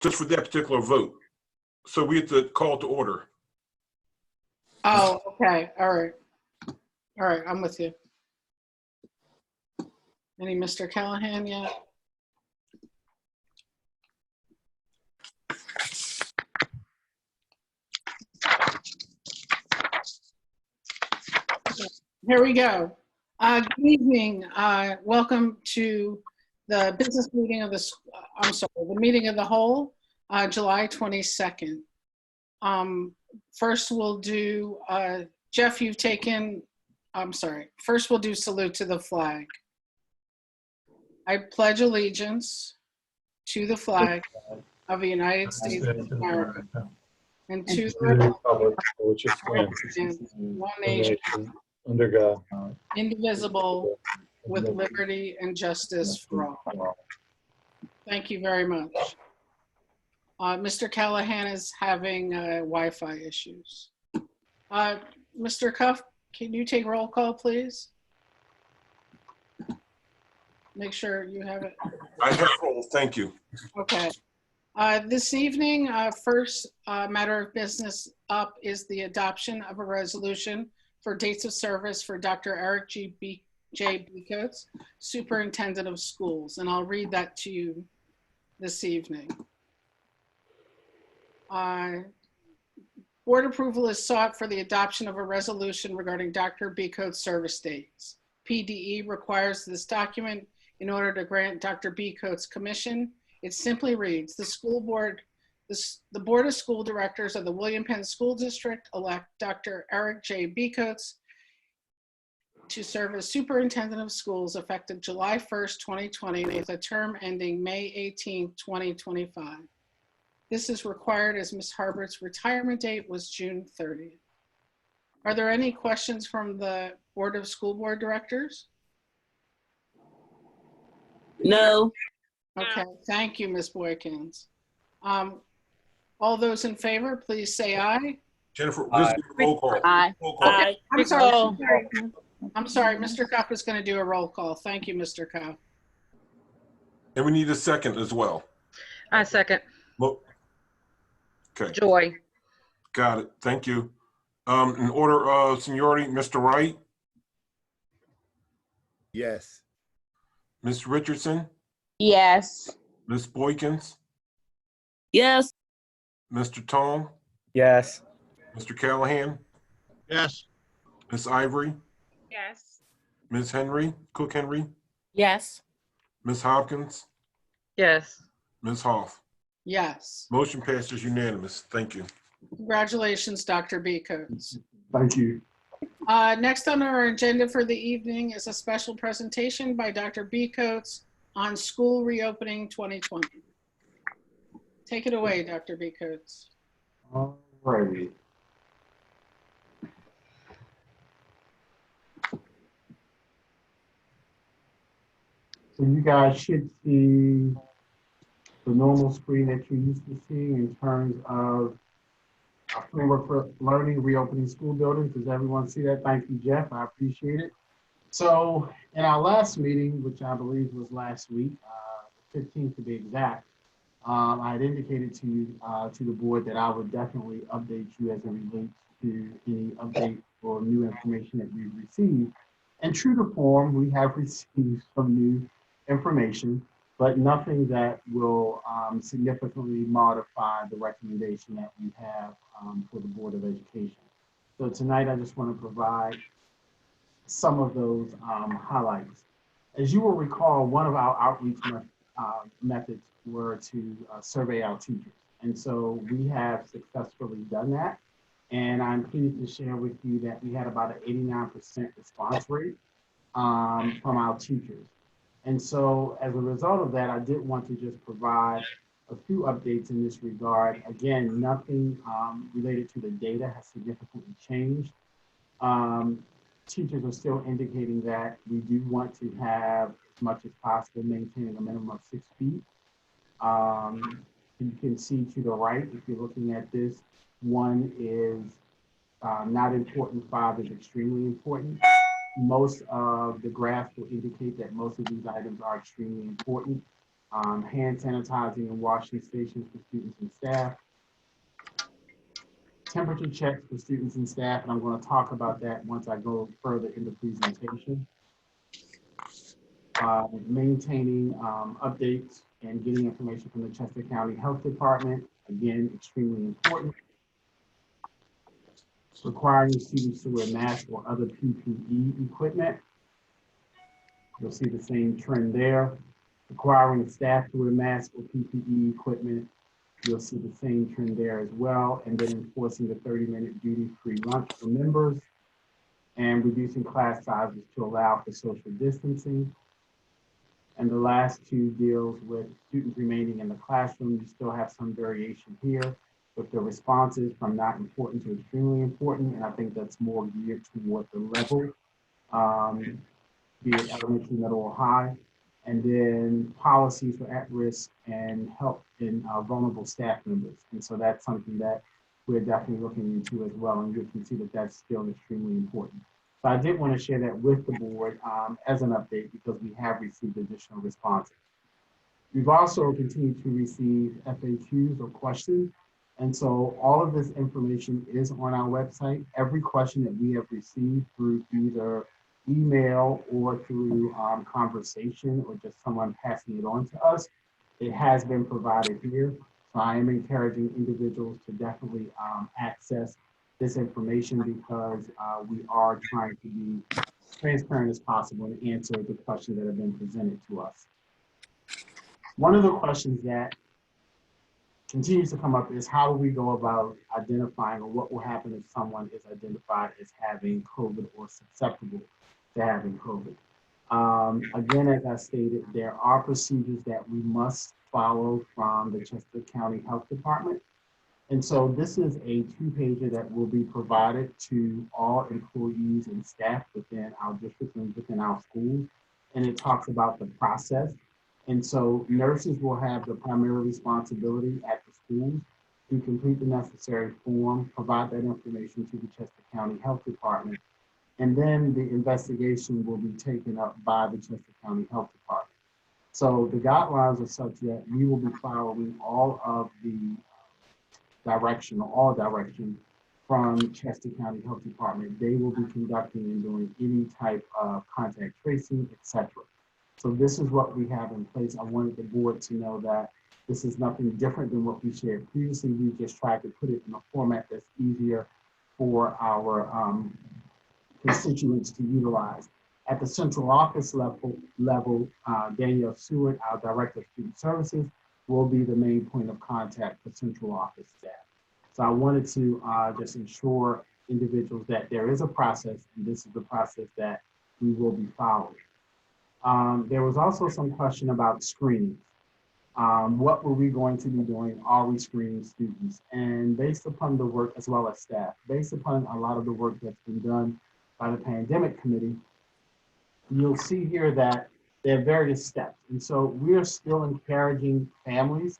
just for that particular vote. So we have to call to order. Oh, okay. All right. All right. I'm with you. Any Mr. Callahan yet? Here we go. Good evening. Welcome to the business meeting of the, the meeting of the whole, July 22nd. First we'll do, Jeff, you've taken, first we'll do salute to the flag. I pledge allegiance to the flag of the United States of America and to the republic for which it stands, one nation, under God, indivisible, with liberty and justice for all. Thank you very much. Mr. Callahan is having Wi-Fi issues. Mr. Cuff, can you take roll call, please? Make sure you have it. I have roll, thank you. Okay. This evening, first matter of business up is the adoption of a resolution for dates of service for Dr. Eric J. Becoats, Superintendent of Schools, and I'll read that to you this evening. Board approval is sought for the adoption of a resolution regarding Dr. Becoats' service dates. PDE requires this document in order to grant Dr. Becoats commission. It simply reads, the Board of School Directors of the William Penn School District elect Dr. Eric J. Becoats to serve as Superintendent of Schools effective July 1st, 2020 with a term ending May 18th, 2025. This is required as Ms. Harbert's retirement date was June 30th. Are there any questions from the Board of School Board Directors? No. Okay, thank you, Ms. Boykins. All those in favor, please say aye. Jennifer, this is a roll call. Aye. Roll call. Aye. I'm sorry, Mr. Cuff is going to do a roll call. Thank you, Mr. Cuff. And we need a second as well. I second. Okay, Joy. got it. Thank you. In order of seniority, Mr. Wright, Yes. Ms. Richardson, Yes. Ms. Boykins, Yes. Mr. Tong, yes, Mr. Callahan, Yes. Ms. Ivory, Yes. Ms. Henry, Cook Henry, Yes. Ms. Hopkins, Yes. Ms. Hoff. Yes. Motion passes unanimous. Thank you. Congratulations, Dr. Becoats. thank you. Next on our agenda for the evening is a special presentation by Dr. Becoats on school reopening 2020. Take it away, Dr. Becoats. All righty. So you guys should see the normal screen that you're used to seeing in terms of a framework for learning, reopening school buildings. Does everyone see that? Thank you, Jeff. I appreciate it. So in our last meeting, which I believe was last week, 15th to be exact, I had indicated to you, to the board, that I would definitely update you as it relates to any update or new information that we've received. And true to form, we have received some new information, but nothing that will significantly modify the recommendation that we have for the Board of Education. So tonight, I just want to provide some of those highlights. As you will recall, one of our outreach methods were to survey our teachers. And so we have successfully done that. And I'm pleased to share with you that we had about an 89% response rate from our teachers. And so as a result of that, I did want to just provide a few updates in this regard. Again, nothing related to the data has significantly changed. Teachers are still indicating that we do want to have, as much as possible, maintaining a minimum of 6 feet. You can see to the right, if you're looking at this, 1 is not important, 5 is extremely important. Most of the graphs will indicate that most of these items are extremely important. hand sanitizing and washing stations for students and staff, temperature checks for students and staff, and I'm going to talk about that once I go further in the presentation. Maintaining updates and getting information from the Chester County Health Department, again, extremely important. Requiring students to wear masks or other PPE equipment. You'll see the same trend there. Requiring staff to wear masks or PPE equipment. You'll see the same trend there as well. And then enforcing the 30-minute duty-free lunch for members and reducing class sizes to allow for social distancing. And the last two deals with students remaining in the classroom. You still have some variation here with the responses from not important to extremely important. And I think that's more geared toward the level, be it elementary, middle, or high. And then policies for at-risk and help in vulnerable staff members. And so that's something that we're definitely looking into as well. And you can see that that's still extremely important. So I did want to share that with the board as an update because we have received additional responses. We've also continued to receive FAQs or questions. And so all of this information is on our website. Every question that we have received through either email or through conversation or just someone passing it on to us, it has been provided here. So I am encouraging individuals to definitely access this information because we are trying to be transparent as possible and answer the questions that have been presented to us. One of the questions that continues to come up is how do we go about identifying or what will happen if someone is identified as having COVID or susceptible to having COVID. Again, as I stated, there are procedures that we must follow from the Chester County Health Department. And so this is a two-pager that will be provided to all employees and staff within our district and within our schools. And it talks about the process. And so nurses will have the primary responsibility at the schools to complete the necessary form, provide that information to the Chester County Health Department. And then the investigation will be taken up by the Chester County Health Department. So the guidelines are such that we will be following all of the direction or all direction from Chester County Health Department. They will be conducting and doing any type of contact tracing, etc. So this is what we have in place. I wanted the board to know that this is nothing different than what we shared previously. We just tried to put it in a format that's easier for our constituents to utilize. At the central office level, Danielle Seward, our Director of Student Services, will be the main point of contact for central office staff. So I wanted to just ensure individuals that there is a process, and this is the process that we will be following. There was also some question about screening. What were we going to be doing? Are we screening students? And based upon the work, as well as staff, based upon a lot of the work that's been done by the pandemic committee, you'll see here that there are various steps. And so we're still encouraging families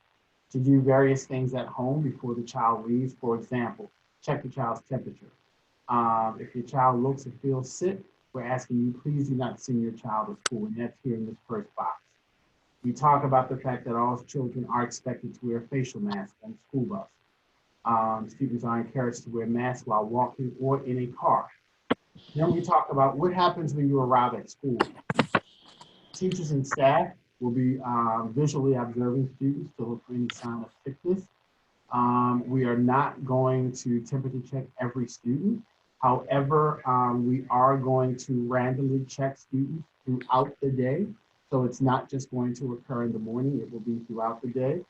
to do various things at home before the child leaves. For example, check the child's temperature. If your child looks or feels sick, we're asking you, please do not send your child to school, and that's here in this first box. We talk about the fact that all children are expected to wear facial masks on the school bus. Students are encouraged to wear masks while walking or in a car. Then we talk about what happens when you arrive at school. Teachers and staff will be visually observing students to look for any sign of sickness. We are not going to temperature check every student. However, we are going to randomly check students throughout the day. So it's not just going to occur in the morning, it will be throughout the day.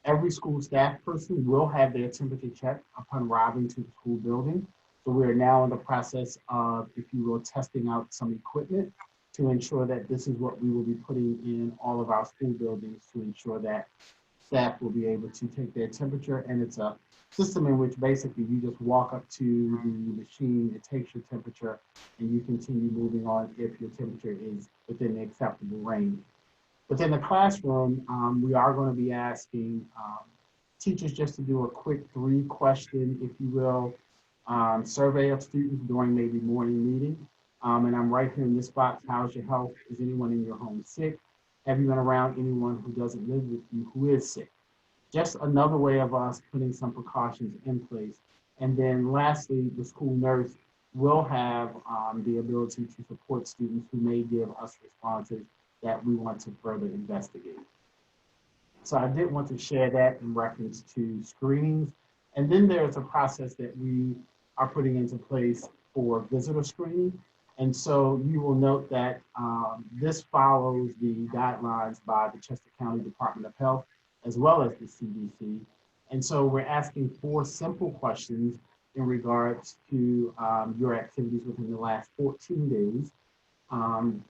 Every school staff person will have their temperature checked upon arriving to the school building. So we are now in the process of, if you will, testing out some equipment to ensure that this is what we will be putting in all of our school buildings to ensure that staff will be able to take their temperature. And it's a system in which basically you just walk up to the machine, it takes your temperature, and you continue moving on if your temperature is within the acceptable range. Within the classroom, we are going to be asking teachers just to do a quick 3-question, if you will, survey of students during maybe morning meeting. And I'm right here in this box. How's your health? Is anyone in your home sick? Have you been around anyone who doesn't live with you who is sick? Just another way of us putting some precautions in place. And then lastly, the school nurse will have the ability to support students who may give us responses that we want to further investigate. So I did want to share that in reference to screenings. And then there's a process that we are putting into place for visitor screening. And so you will note that this follows the guidelines by the Chester County Department of Health, as well as the CDC. And so we're asking 4 simple questions in regards to your activities within the last 14 days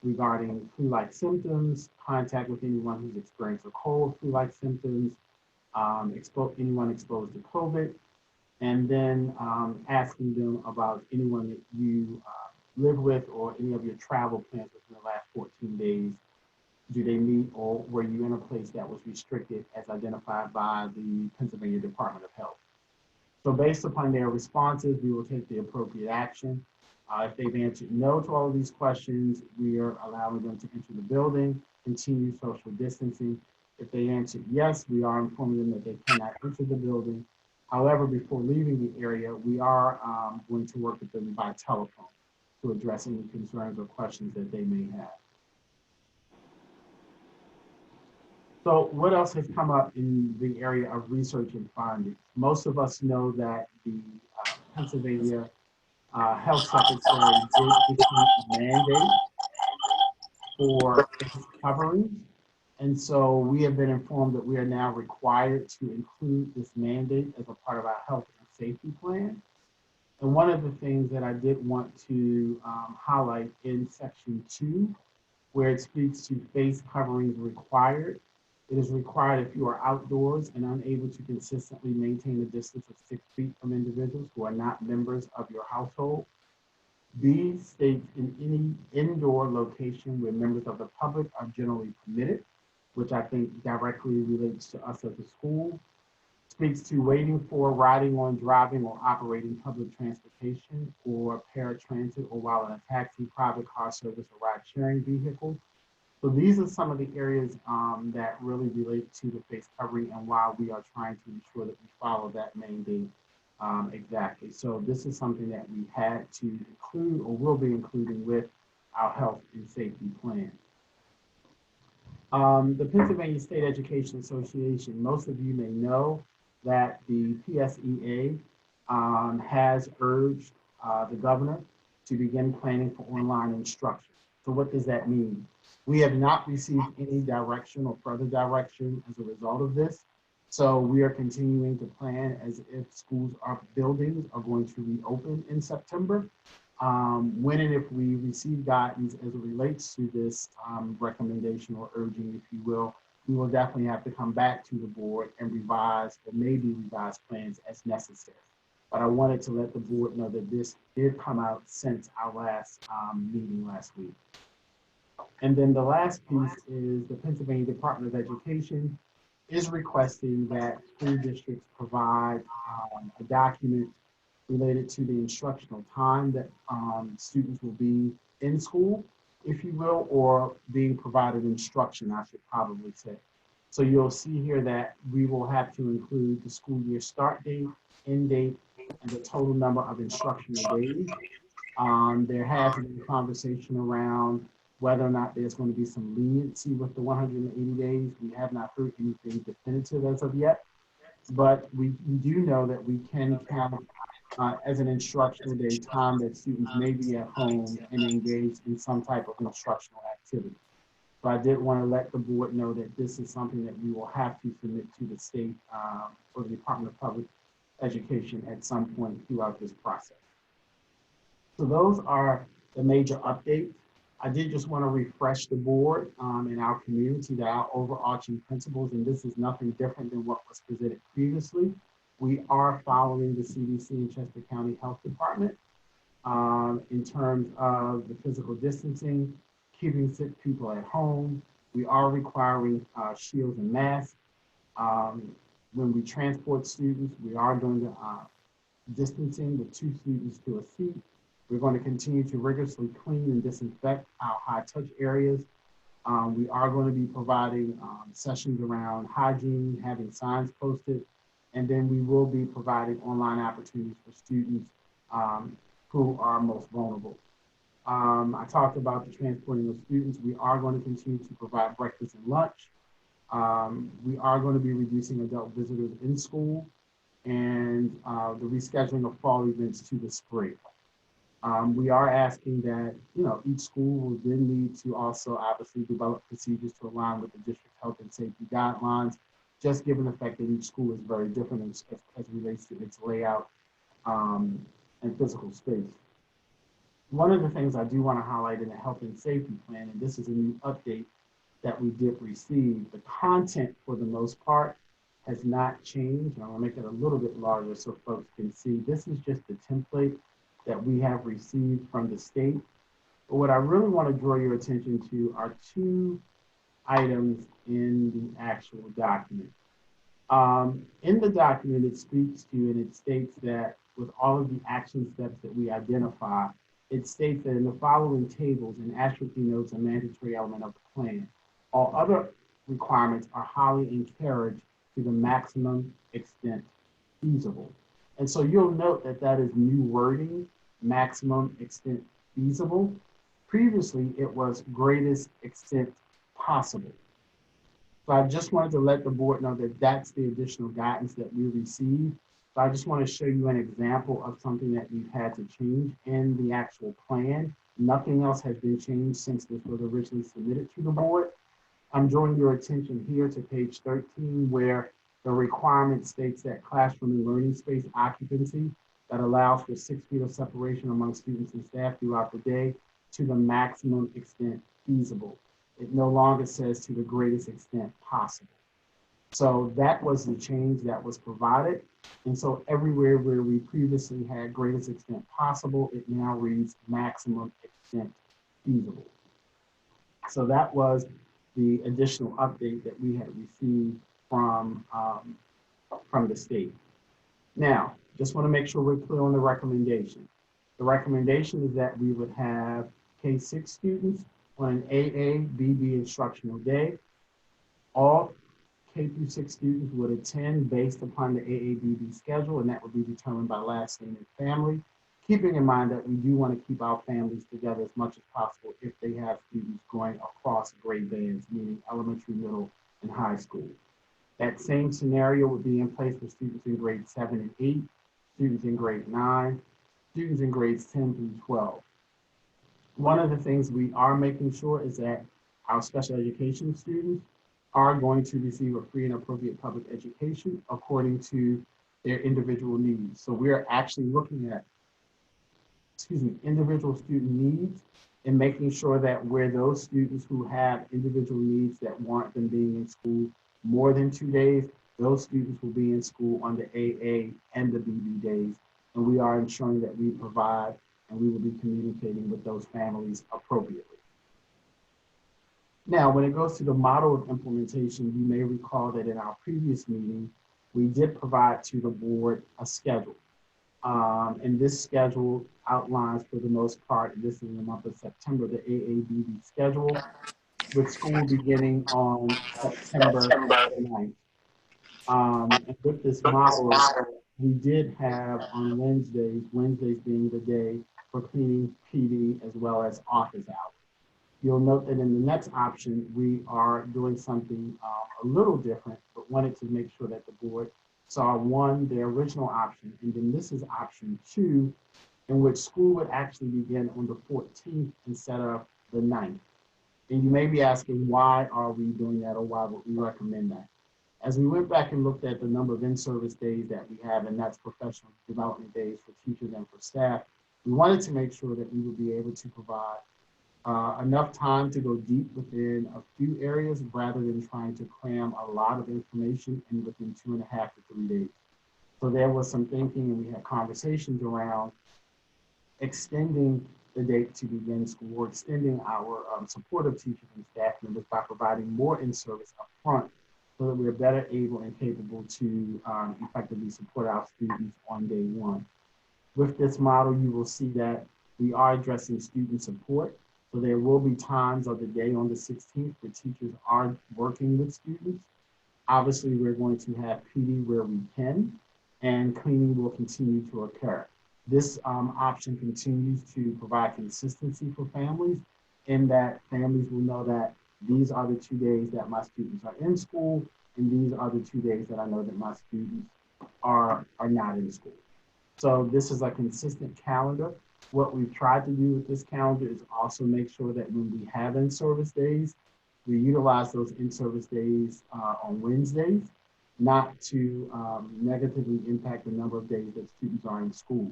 regarding flu-like symptoms, contact with anyone who's experienced a cold, flu-like symptoms, anyone exposed to COVID, and then asking them about anyone that you live with or any of your travel plans within the last 14 days. Do they meet, or were you in a place that was restricted as identified by the Pennsylvania Department of Health? So based upon their responses, we will take the appropriate action. If they've answered no to all of these questions, we are allowing them to enter the building, continue social distancing. If they answered yes, we are informing them that they cannot enter the building. However, before leaving the area, we are going to work with them by telephone to address any concerns or questions that they may have. So what else has come up in the area of research and findings? Most of us know that the Pennsylvania Health Secretary did issue a mandate for face coverings. And so we have been informed that we are now required to include this mandate as a part of our health and safety plan. And one of the things that I did want to highlight in section 2, where it speaks to face coverings required, it is required if you are outdoors and unable to consistently maintain a distance of 6 feet from individuals who are not members of your household. B states in any indoor location where members of the public are generally permitted, which I think directly relates to us as a school. Speaks to waiting for, riding on, driving, or operating public transportation or paratransit, or while in a taxi, private car service, or ride-sharing vehicle. So these are some of the areas that really relate to the face covering and why we are trying to ensure that we follow that mandate exactly. So this is something that we had to include or will be including with our health and safety plan. The Pennsylvania State Education Association, most of you may know that the PSEA has urged the governor to begin planning for online instruction. So what does that mean? We have not received any direction or further direction as a result of this. So we are continuing to plan as if schools or buildings are going to reopen in September. When and if we receive guidance as it relates to this recommendation or urging, if you will, we will definitely have to come back to the board and revise or maybe revise plans as necessary. But I wanted to let the board know that this did come out since our last meeting last week. And then the last piece is the Pennsylvania Department of Education is requesting that school districts provide a document related to the instructional time that students will be in school, if you will, or being provided instruction, I should probably say. So you'll see here that we will have to include the school year start date, end date, and the total number of instructional days. There has been a conversation around whether or not there's going to be some leniency with the 180 days. We have not heard anything definitive as of yet, but we do know that we can count as an instructional day time that students may be at home and engaged in some type of instructional activity. So I did want to let the board know that this is something that we will have to submit to the state or the Department of Public Education at some point throughout this process. So those are the major updates. I did just want to refresh the board and our community that our overarching principles, and this is nothing different than what was presented previously. We are following the CDC and Chester County Health Department in terms of the physical distancing, keeping sick people at home. We are requiring shields and masks. When we transport students, we are doing the distancing with 2 students to a seat. We're going to continue to rigorously clean and disinfect our high touch areas. We are going to be providing sessions around hygiene, having signs posted, and then we will be providing online opportunities for students who are most vulnerable. I talked about the transporting of students. We are going to continue to provide breakfast and lunch. We are going to be reducing adult visitors in school and the rescheduling of fall events to the spring. We are asking that, each school will then need to also obviously develop procedures to align with the district health and safety guidelines, just given the fact that each school is very different as relates to its layout and physical space. One of the things I do want to highlight in the health and safety plan, and this is a new update that we did receive, the content for the most part has not changed. I'm gonna make it a little bit larger so folks can see. This is just the template that we have received from the state. But what I really want to draw your attention to are two items in the actual document. In the document, it speaks to and it states that with all of the action steps that we identify, it states that in the following tables and asterisk notes a mandatory element of the plan. All other requirements are highly encouraged to the maximum extent feasible. And so you'll note that that is new wording, maximum extent feasible. Previously, it was greatest extent possible. So I just wanted to let the board know that that's the additional guidance that we received. So I just want to show you an example of something that we've had to change in the actual plan. Nothing else has been changed since this was originally submitted to the board. I'm drawing your attention here to page 13, where the requirement states that classroom and learning space occupancy that allows for 6 feet of separation among students and staff throughout the day to the maximum extent feasible. It no longer says to the greatest extent possible. So that was the change that was provided. And so everywhere where we previously had greatest extent possible, it now reads maximum extent feasible. So that was the additional update that we had received from the state. Now, just want to make sure we're clear on the recommendation. The recommendation is that we would have K-6 students on an AA-BB instructional day. All K through 6 students would attend based upon the AA-BB schedule, and that would be determined by last name and family, keeping in mind that we do want to keep our families together as much as possible if they have students going across grade bands, meaning elementary, middle, and high school. That same scenario would be in place for students in grades 7 and 8, students in grade 9, students in grades 10 through 12. One of the things we are making sure is that our special education students are going to receive a free and appropriate public education according to their individual needs. So we're actually looking at, individual student needs and making sure that where those students who have individual needs that warrant them being in school more than 2 days, those students will be in school on the AA and the BB days. And we are ensuring that we provide and we will be communicating with those families appropriately. Now, when it goes to the model of implementation, you may recall that in our previous meeting, we did provide to the board a schedule. And this schedule outlines, for the most part, this is in the month of September, the AABB schedule, with school beginning on September 9th. And with this model, we did have on Wednesdays being the day for cleaning, PD, as well as office hours. You'll note that in the next option, we are doing something a little different, but wanted to make sure that the board saw one, the original option, and then this is option 2, in which school would actually begin on the 14th instead of the 9th. And you may be asking, why are we doing that, or why would we recommend that? As we went back and looked at the number of in-service days that we have, and that's professional development days for teachers and for staff, we wanted to make sure that we would be able to provide enough time to go deep within a few areas rather than trying to cram a lot of information in within 2.5 to 3 days. So there was some thinking, and we had conversations around extending the date to begin school, or extending our supportive teachers and staff members by providing more in-service up front, so that we're better able and capable to effectively support our students on day one. With this model, you will see that we are addressing student support. So there will be times of the day on the 16th where teachers are working with students. Obviously, we're going to have PD where we can, and cleaning will continue to occur. This option continues to provide consistency for families in that families will know that these are the 2 days that my students are in school, and these are the 2 days that I know that my students are not in school. So this is a consistent calendar. What we've tried to do with this calendar is also make sure that when we have in-service days, we utilize those in-service days on Wednesdays, not to negatively impact the number of days that students are in school.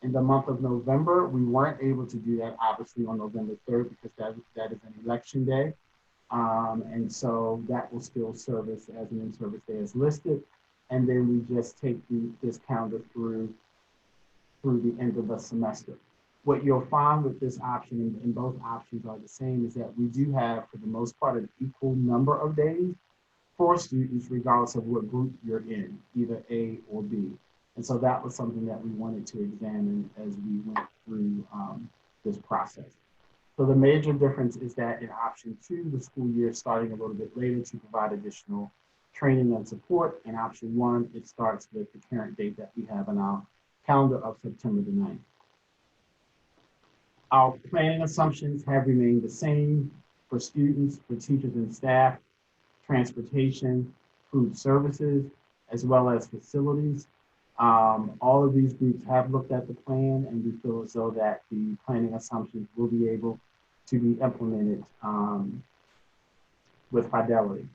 In the month of November, we weren't able to do that, obviously, on November 3rd, because that is an election day. And so that will still service as an in-service day as listed. And then we just take this calendar through the end of the semester. What you'll find with this option, and both options are the same, is that we do have, for the most part, an equal number of days for students, regardless of what group you're in, either A or B. And so that was something that we wanted to examine as we went through this process. So the major difference is that in option 2, the school year is starting a little bit later to provide additional training and support. In option 1, it starts with the current date that we have in our calendar of September the 9th. Our planning assumptions have remained the same for students, for teachers and staff, transportation, food services, as well as facilities. All of these groups have looked at the plan, and we feel as though that the planning assumptions will be able to be implemented with fidelity.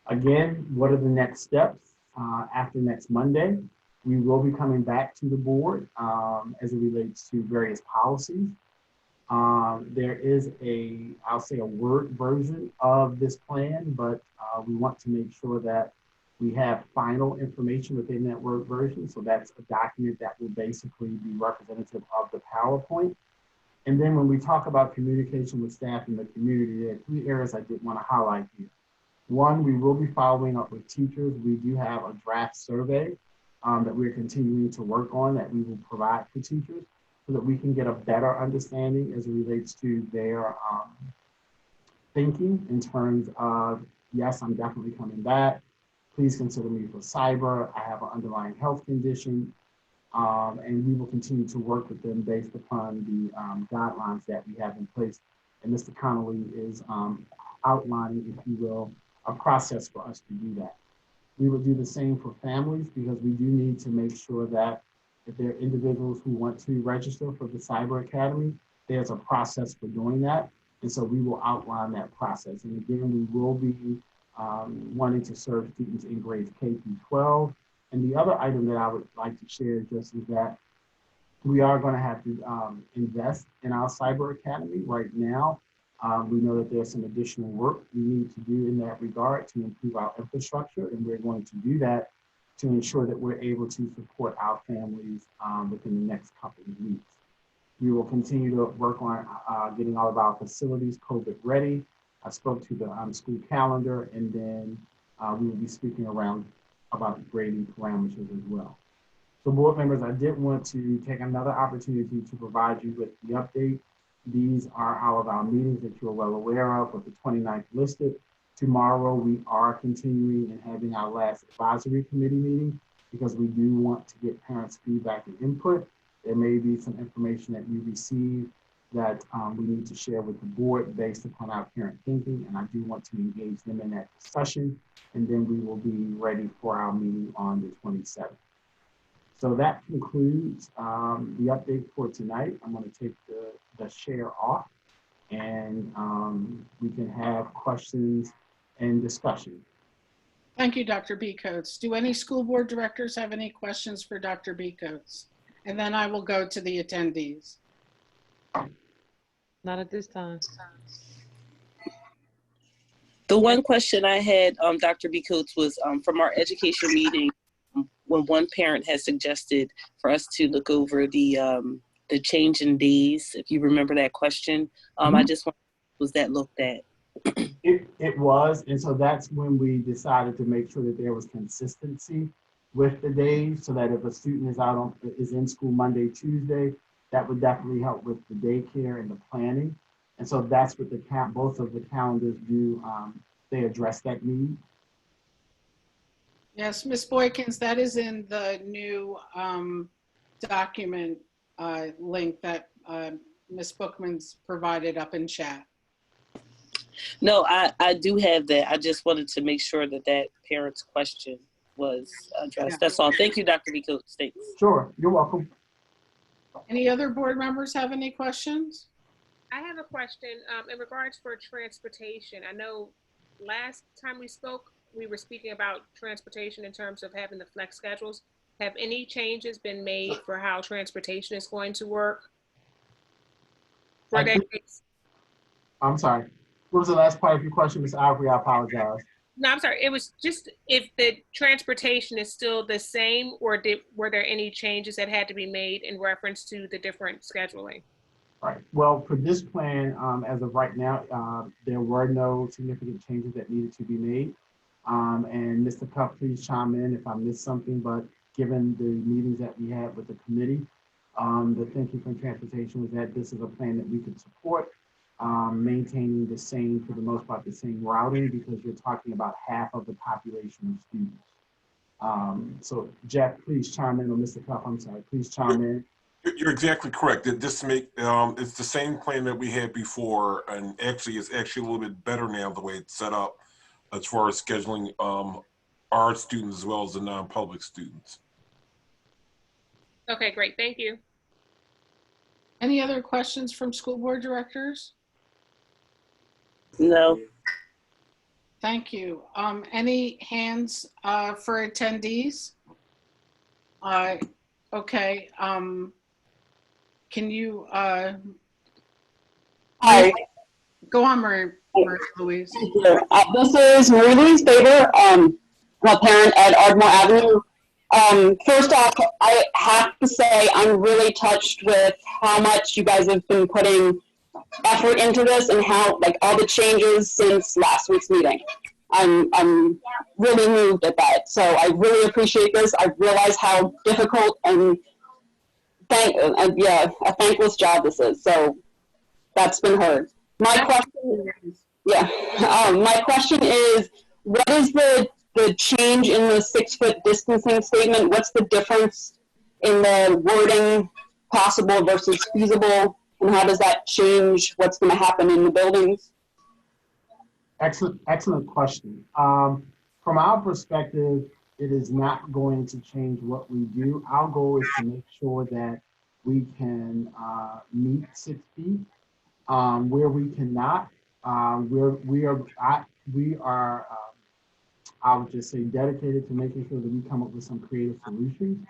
Again, what are the next steps? After next Monday, we will be coming back to the board as it relates to various policies. There is I'll say a Word version of this plan, but we want to make sure that we have final information within that Word version. So that's a document that will basically be representative of the PowerPoint. And then when we talk about communication with staff in the community, there are 3 areas I did want to highlight here. One, we will be following up with teachers. We do have a draft survey that we're continuing to work on that we will provide for teachers so that we can get a better understanding as it relates to their thinking in terms of, yes, I'm definitely coming back. Please consider me for cyber. I have an underlying health condition. And we will continue to work with them based upon the guidelines that we have in place. And Mr. Connolly is outlining, if you will, a process for us to do that. We will do the same for families because we do need to make sure that if there are individuals who want to register for the Cyber Academy, there's a process for doing that. And so we will outline that process. And again, we will be wanting to serve students in grades K through 12. And the other item that I would like to share just is that we are going to have to invest in our Cyber Academy right now. We know that there's some additional work we need to do in that regard to improve our infrastructure, and we're going to do that to ensure that we're able to support our families within the next couple of weeks. We will continue to work on getting all of our facilities COVID ready. I spoke to the school calendar, and then we will be speaking about grading parameters as well. So board members, I did want to take another opportunity to provide you with the update. These are all of our meetings that you're well aware of, with the 29th listed. Tomorrow, we are continuing and having our last advisory committee meeting because we do want to get parents' feedback and input. There may be some information that we receive that we need to share with the board based upon our parent thinking, and I do want to engage them in that discussion, and then we will be ready for our meeting on the 27th. So that concludes the update for tonight. I'm going to take the share off, and we can have questions and discussion. Thank you, Dr. B. Coates. Do any school board directors have any questions for Dr. B. Coates? And then I will go to the attendees. Not at this time. The one question I had, Dr. B. Coates, was from our education meeting when one parent had suggested for us to look over the change in days. If you remember that question, I just wondered, was that looked at? It was, and so that's when we decided to make sure that there was consistency with the days, so that if a student is in school Monday, Tuesday, that would definitely help with the daycare and the planning. And so that's what both of the calendars do. They address that need. Yes, Ms. Boykins, that is in the new document link that Ms. Bookman's provided up in chat. No, I do have that. I just wanted to make sure that that parent's question was addressed. Yeah. That's all. Thank you, Dr. B. Coates. Thanks. Sure, you're welcome. Any other board members have any questions? I have a question in regards for transportation. I know last time we spoke, we were speaking about transportation in terms of having the flex schedules. Have any changes been made for how transportation is going to work? For that case? I'm sorry. What was the last part of your question, Ms. Ivory? I apologize. No, I'm sorry. It was just if the transportation is still the same, or were there any changes that had to be made in reference to the different scheduling? Right. Well, for this plan, as of right now, there were no significant changes that needed to be made. And Mr. Cuff, please chime in if I missed something, but given the meetings that we had with the committee, the thinking from transportation was that this is a plan that we could support, maintaining the same, for the most part, the same routing, because you're talking about half of the population of students. So Jeff, please chime in, or Mr. Cuff, I'm sorry, please chime in. You're exactly correct. It's the same plan that we had before, and actually it's actually a little bit better now the way it's set up as far as scheduling our students as well as the non-public students. Okay, great. Thank you. Any other questions from school board directors? No. Thank you. Any hands for attendees? Okay. Can you Hi, go on, Marie Louise? thank you. This is Marie Louise Faber. I'm a parent at Ardmore Avenue. First off, I have to say I'm really touched with how much you guys have been putting effort into this and how, like, all the changes since last week's meeting. I'm really moved at that. So I really appreciate this. I realize how difficult and a thankless job this is. So that's been heard. My question is, what is the change in the 6-foot distancing statement? What's the difference in the wording, possible versus feasible, and how does that change what's going to happen in the buildings? Excellent question. From our perspective, it is not going to change what we do. Our goal is to make sure that we can meet 6 feet. Where we cannot, we are, I would just say, dedicated to making sure that we come up with some creative solutions.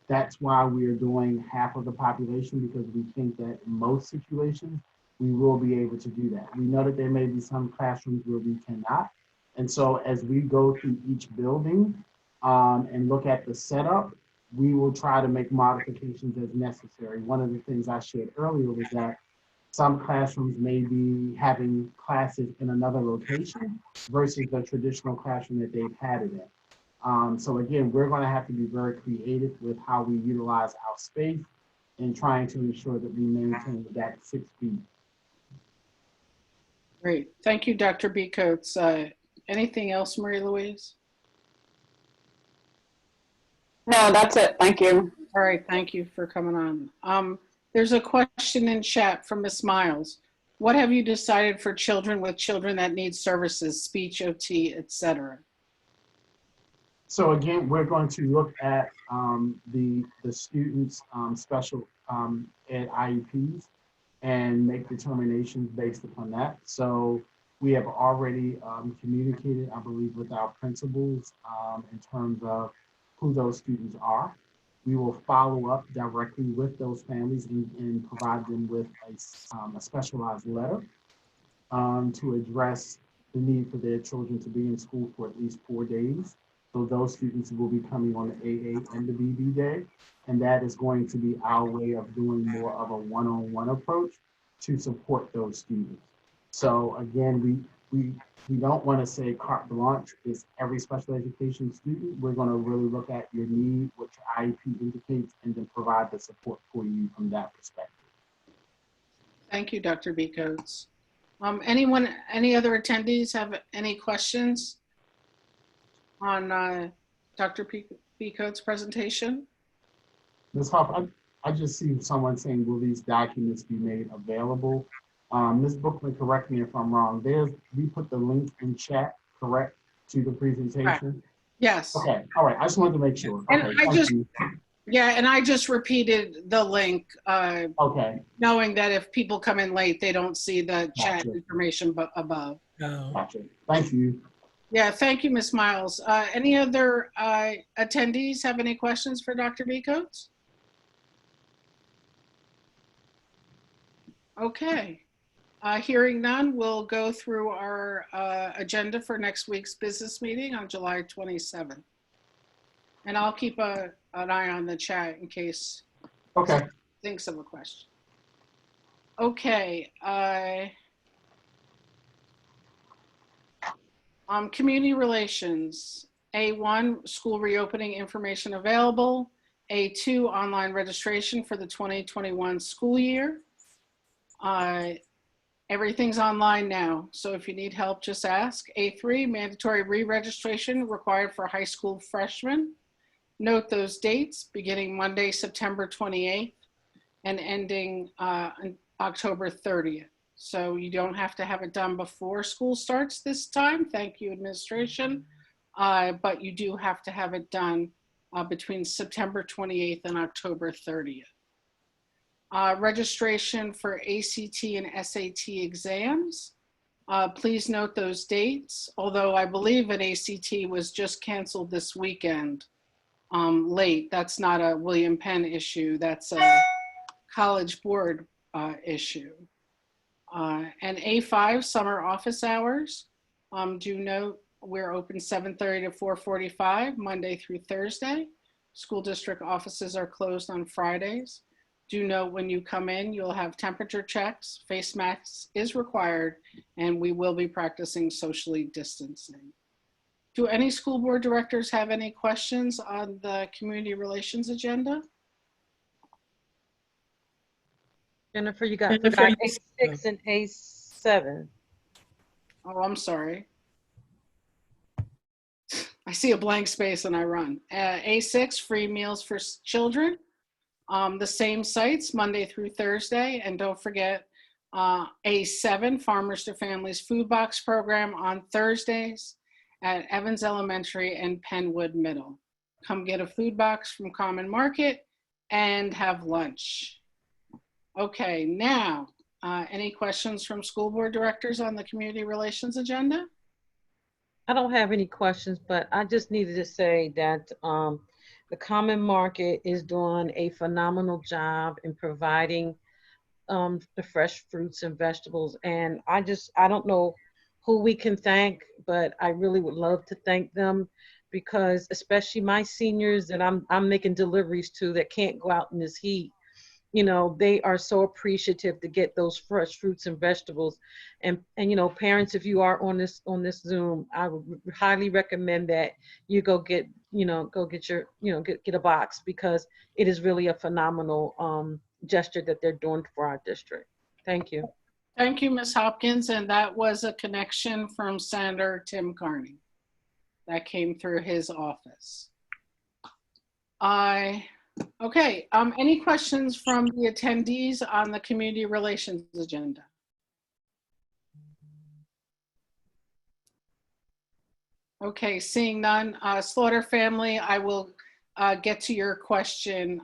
That's why we are doing half of the population, because we think that in most situations, we will be able to do that. We know that there may be some classrooms where we cannot. And so as we go through each building and look at the setup, we will try to make modifications as necessary. One of the things I shared earlier was that some classrooms may be having classes in another location versus the traditional classroom that they've had it in. So again, we're going to have to be very creative with how we utilize our space and trying to ensure that we maintain that 6 feet. Great. Thank you, Dr. B. Coates. Anything else, Marie Louise? No, that's it. Thank you. All right. Thank you for coming on. There's a question in chat from Ms. Miles. What have you decided for children that need services, speech, OT, etc.? So again, we're going to look at the students' special ed IEPs and make determinations based upon that. So we have already communicated, I believe, with our principals in terms of who those students are. We will follow up directly with those families and provide them with a specialized letter to address the need for their children to be in school for at least 4 days. So those students will be coming on the AA and the BB day. And that is going to be our way of doing more of a one-on-one approach to support those students. So again, we don't want to say carte blanche is every special education student. We're going to really look at your need, what your IEP indicates, and then provide the support for you from that perspective. Thank you, Dr. B. Coates. Any other attendees have any questions on Dr. B. Coates' presentation? Ms. Huff, I just see someone saying, will these documents be made available? Ms. Bookman, correct me if I'm wrong. We put the link in chat, correct, to the presentation? Yes. Okay, all right, I just wanted to make sure. And Okay, I thank just- you. Yeah, and I just repeated the link, Okay, knowing that if people come in late, they don't see the chat Gotcha. information above. gotcha. Thank you. Yeah, thank you, Ms. Miles. Any other attendees have any questions for Dr. B. Coates? Okay. Hearing none, we'll go through our agenda for next week's business meeting on July 27th. And I'll keep an eye on the chat in case Okay, thinks of a question. Okay. Community relations. A1, school reopening information available. A2, online registration for the 2021 school year. Everything's online now, so if you need help, just ask. A3, mandatory re-registration required for high school freshmen. Note those dates, beginning Monday, September 28th and ending on October 30th. So you don't have to have it done before school starts this time. Thank you, administration. But you do have to have it done between September 28th and October 30th. Registration for ACT and SAT exams. Please note those dates, although I believe an ACT was just canceled this weekend late. That's not a William Penn issue, that's a College Board issue. And A5, summer office hours. Do note we're open 7:30 to 4:45, Monday through Thursday. School district offices are closed on Fridays. Do note when you come in, you'll have temperature checks, face masks is required, and we will be practicing socially distancing. Do any school board directors have any questions on the community relations agenda? Jennifer, you got A6 and A7. Oh, I'm sorry. I see a blank space and I run. A6, free meals for children. The same sites, Monday through Thursday. And don't forget A7, Farmers to Families Food Box Program on Thursdays at Evans Elementary and Penwood Middle. Come get a food box from Common Market and have lunch. Okay, now, any questions from school board directors on the community relations agenda? I don't have any questions, but I just needed to say that the Common Market is doing a phenomenal job in providing the fresh fruits and vegetables. And I don't know who we can thank, but I really would love to thank them, because especially my seniors that I'm making deliveries to that can't go out in this heat, you know, they are so appreciative to get those fresh fruits and vegetables. And you know, parents, if you are on this Zoom, I would highly recommend that you go get your, get a box, because it is really a phenomenal gesture that they're doing for our district. Thank you. Thank you, Ms. Hopkins. And that was a connection from Senator Tim Carney that came through his office. Okay, any questions from the attendees on the community relations agenda? Okay, seeing none. Slaughter family, I will get to your question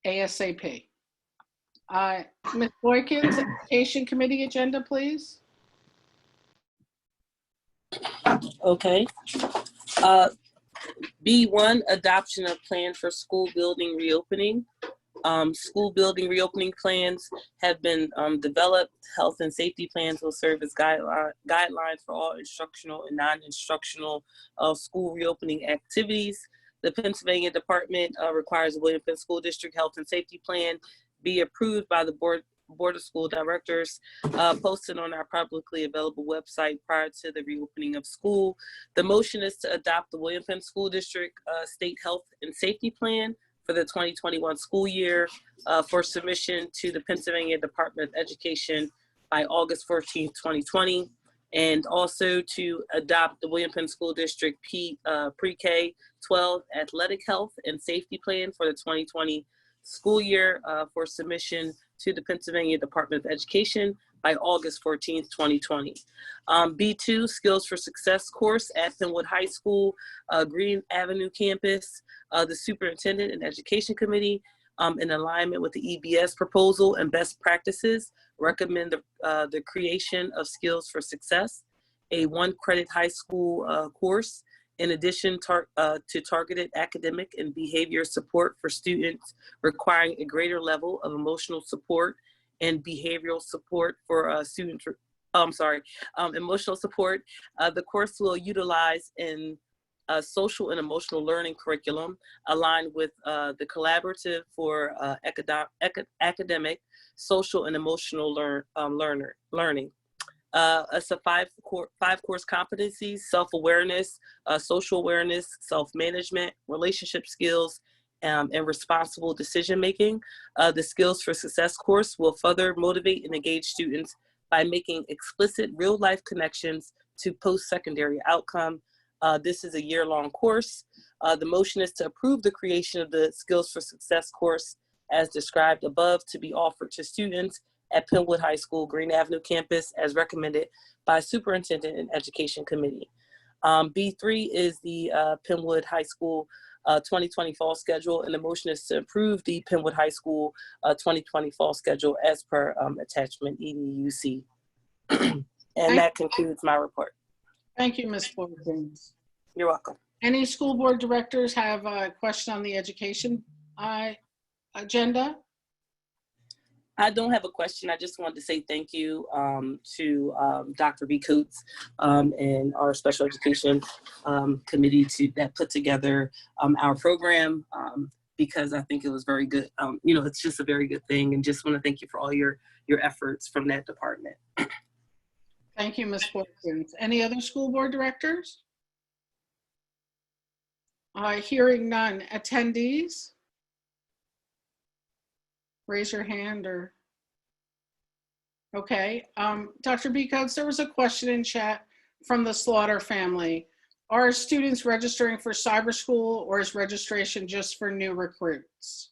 ASAP. Ms. Boykins, Education Committee agenda, please. Okay. B1, adoption of plan for school building reopening. School building reopening plans have been developed. Health and safety plans will serve as guidelines for all instructional and non-instructional school reopening activities. The Pennsylvania Department requires the William Penn School District Health and Safety Plan be approved by the Board of School Directors, posted on our publicly available website prior to the reopening of school. The motion is to adopt the William Penn School District State Health and Safety Plan for the 2021 school year for submission to the Pennsylvania Department of Education by August 14th, 2020. And also to adopt the William Penn School District Pre-K 12 Athletic Health and Safety Plan for the 2020 school year for submission to the Pennsylvania Department of Education by August 14th, 2020. B2, Skills for Success course at Penwood High School, Green Avenue campus. The Superintendent and Education Committee, in alignment with the EBS proposal and best practices, recommend the creation of Skills for Success, a 1-credit high school course, in addition to targeted academic and behavior support for students requiring a greater level of emotional support and behavioral support for students. Emotional support. The course will utilize in social and emotional learning curriculum aligned with the collaborative for academic, social, and emotional learning. It's a five course competencies: self-awareness, social awareness, self-management, relationship skills, and responsible decision-making. The Skills for Success course will further motivate and engage students by making explicit real-life connections to post-secondary outcome. This is a year-long course. The motion is to approve the creation of the Skills for Success course as described above to be offered to students at Penwood High School, Green Avenue campus as recommended by Superintendent and Education Committee. B3 is the Penwood High School 2020 fall schedule, and the motion is to approve the Penwood High School 2020 fall schedule as per attachment EDUC. And that concludes my report. Thank you, Ms. Florence. You're welcome. Any school board directors have a question on the education agenda? I don't have a question. I just wanted to say thank you to Dr. B. Coates and our special education committee that put together our program because I think it was very good. It's just a very good thing, and just want to thank you for all your efforts from that department. Thank you, Ms. Florence. Any other school board directors? Hearing none. Attendees? Raise your hand or, okay. Dr. B. Coates, there was a question in chat from the Slaughter family. Are students registering for cyber school, or is registration just for new recruits?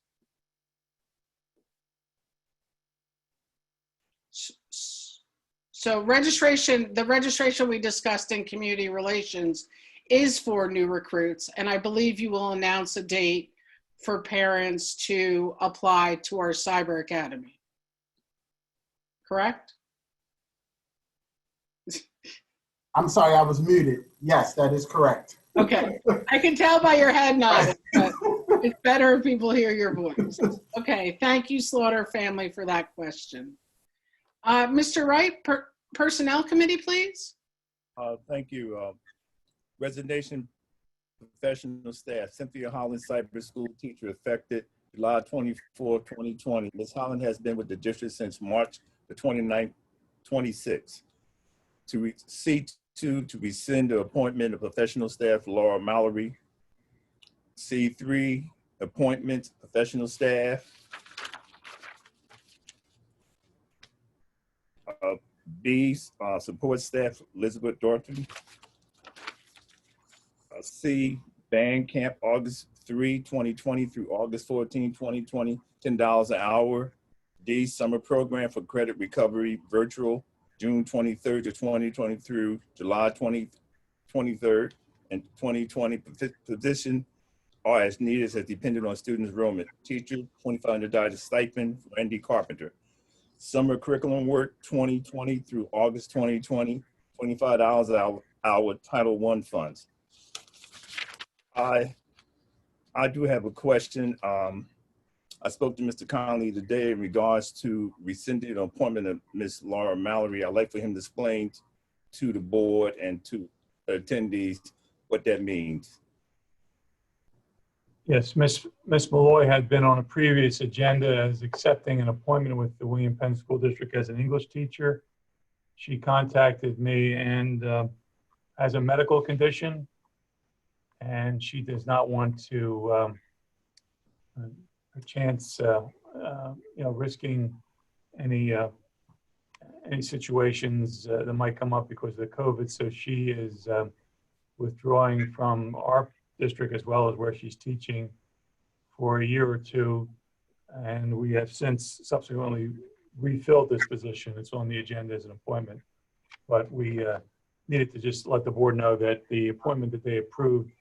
So the registration we discussed in community relations is for new recruits, and I believe you will announce a date for parents to apply to our cyber academy. Correct? I'm sorry, I was muted. Yes, that is correct. Okay, I can tell by your head nod, but it's better if people hear your voice. Okay, thank you, Slaughter family, for that question. Mr. Wright, Personnel Committee, please. Thank you. Resignation professional staff. Cynthia Holland, cyber school teacher, effective July 24, 2020. Ms. Holland has been with the district since March the 29th, 26. To C2, to rescind the appointment of professional staff Laura Mallory. C3, appointment professional staff. B, support staff Elizabeth Dorothy. C, band camp August 3, 2020 through August 14, 2020, $10 an hour. D, summer program for credit recovery virtual June 23rd to 2020 through July 23rd and 2020. Position are as needed as dependent on student enrollment. Teacher, $2,500 stipend for Randy Carpenter. Summer curriculum work 2020 through August 2020, $25 an hour Title I funds. I do have a question. I spoke to Mr. Conley today in regards to rescinding the appointment of Ms. Laura Mallory. I'd like for him to explain to the board and to attendees what that means. Yes, Ms. Malloy had been on a previous agenda as accepting an appointment with the William Penn School District as an English teacher. She contacted me and has a medical condition, and she does not want to a chance, risking any situations that might come up because of the COVID. So she is withdrawing from our district as well as where she's teaching for a year or two. And we have since subsequently refilled this position. It's on the agenda as an appointment. But we needed to just let the board know that the appointment that they approved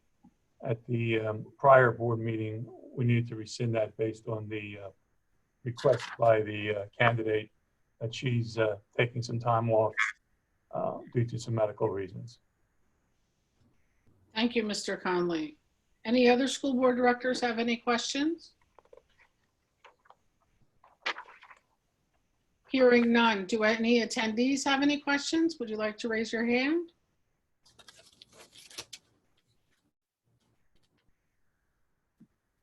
at the prior board meeting, we needed to rescind that based on the request by the candidate that she's taking some time off due to some medical reasons. Thank you, Mr. Conley. Any other school board directors have any questions? Hearing none. Do any attendees have any questions? Would you like to raise your hand?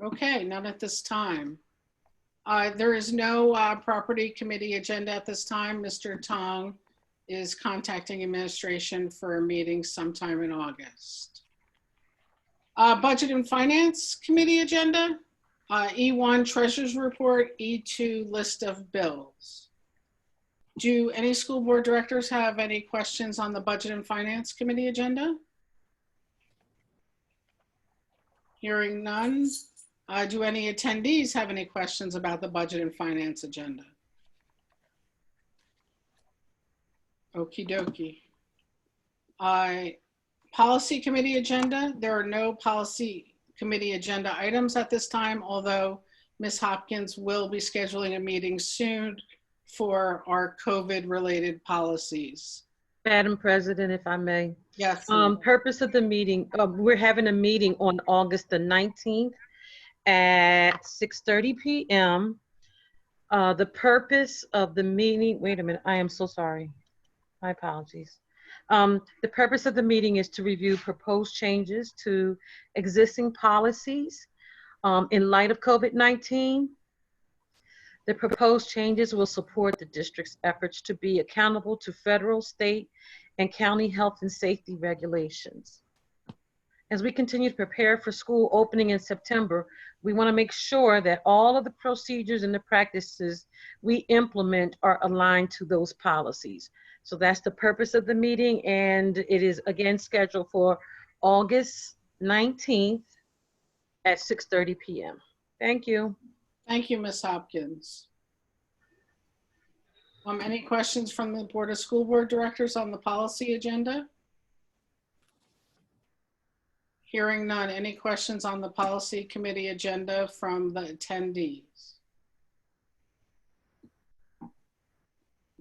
Okay, none at this time. There is no property committee agenda at this time. Mr. Tong is contacting administration for a meeting sometime in August. Budget and Finance Committee agenda, E1 Treasurer's Report, E2 List of Bills. Do any school board directors have any questions on the Budget and Finance Committee agenda? Hearing none. Do any attendees have any questions about the Budget and Finance agenda? Okie dokie. Policy Committee agenda. There are no Policy Committee agenda items at this time, although Ms. Hopkins will be scheduling a meeting soon for our COVID-related policies. Madam President, if I may. Yes. Purpose of the meeting, we're having a meeting on August the 19th at 6:30 p.m. The purpose of the meeting, wait a minute, I am so sorry. My apologies. The purpose of the meeting is to review proposed changes to existing policies in light of COVID-19. The proposed changes will support the district's efforts to be accountable to federal, state, and county health and safety regulations. As we continue to prepare for school opening in September, we want to make sure that all of the procedures and the practices we implement are aligned to those policies. So that's the purpose of the meeting, and it is again scheduled for August 19th at 6:30 p.m. Thank you. Thank you, Ms. Hopkins. Any questions from the Board of School Board Directors on the policy agenda? Hearing none. Any questions on the Policy Committee agenda from the attendees?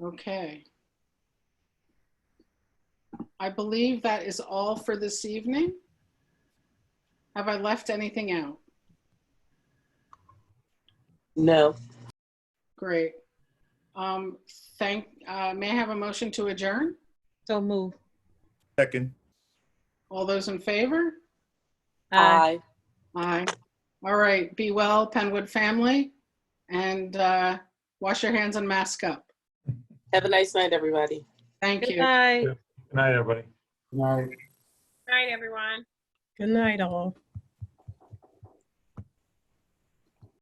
Okay. I believe that is all for this evening. Have I left anything out? No. Great. May I have a motion to adjourn? So move. Second. All those in favor? Aye. Aye. All right. Be well, Penwood family, and wash your hands and mask up. Have a nice night, everybody. Thank Good you. night. Good night, everybody. Night. Good night, everyone. Good night, all.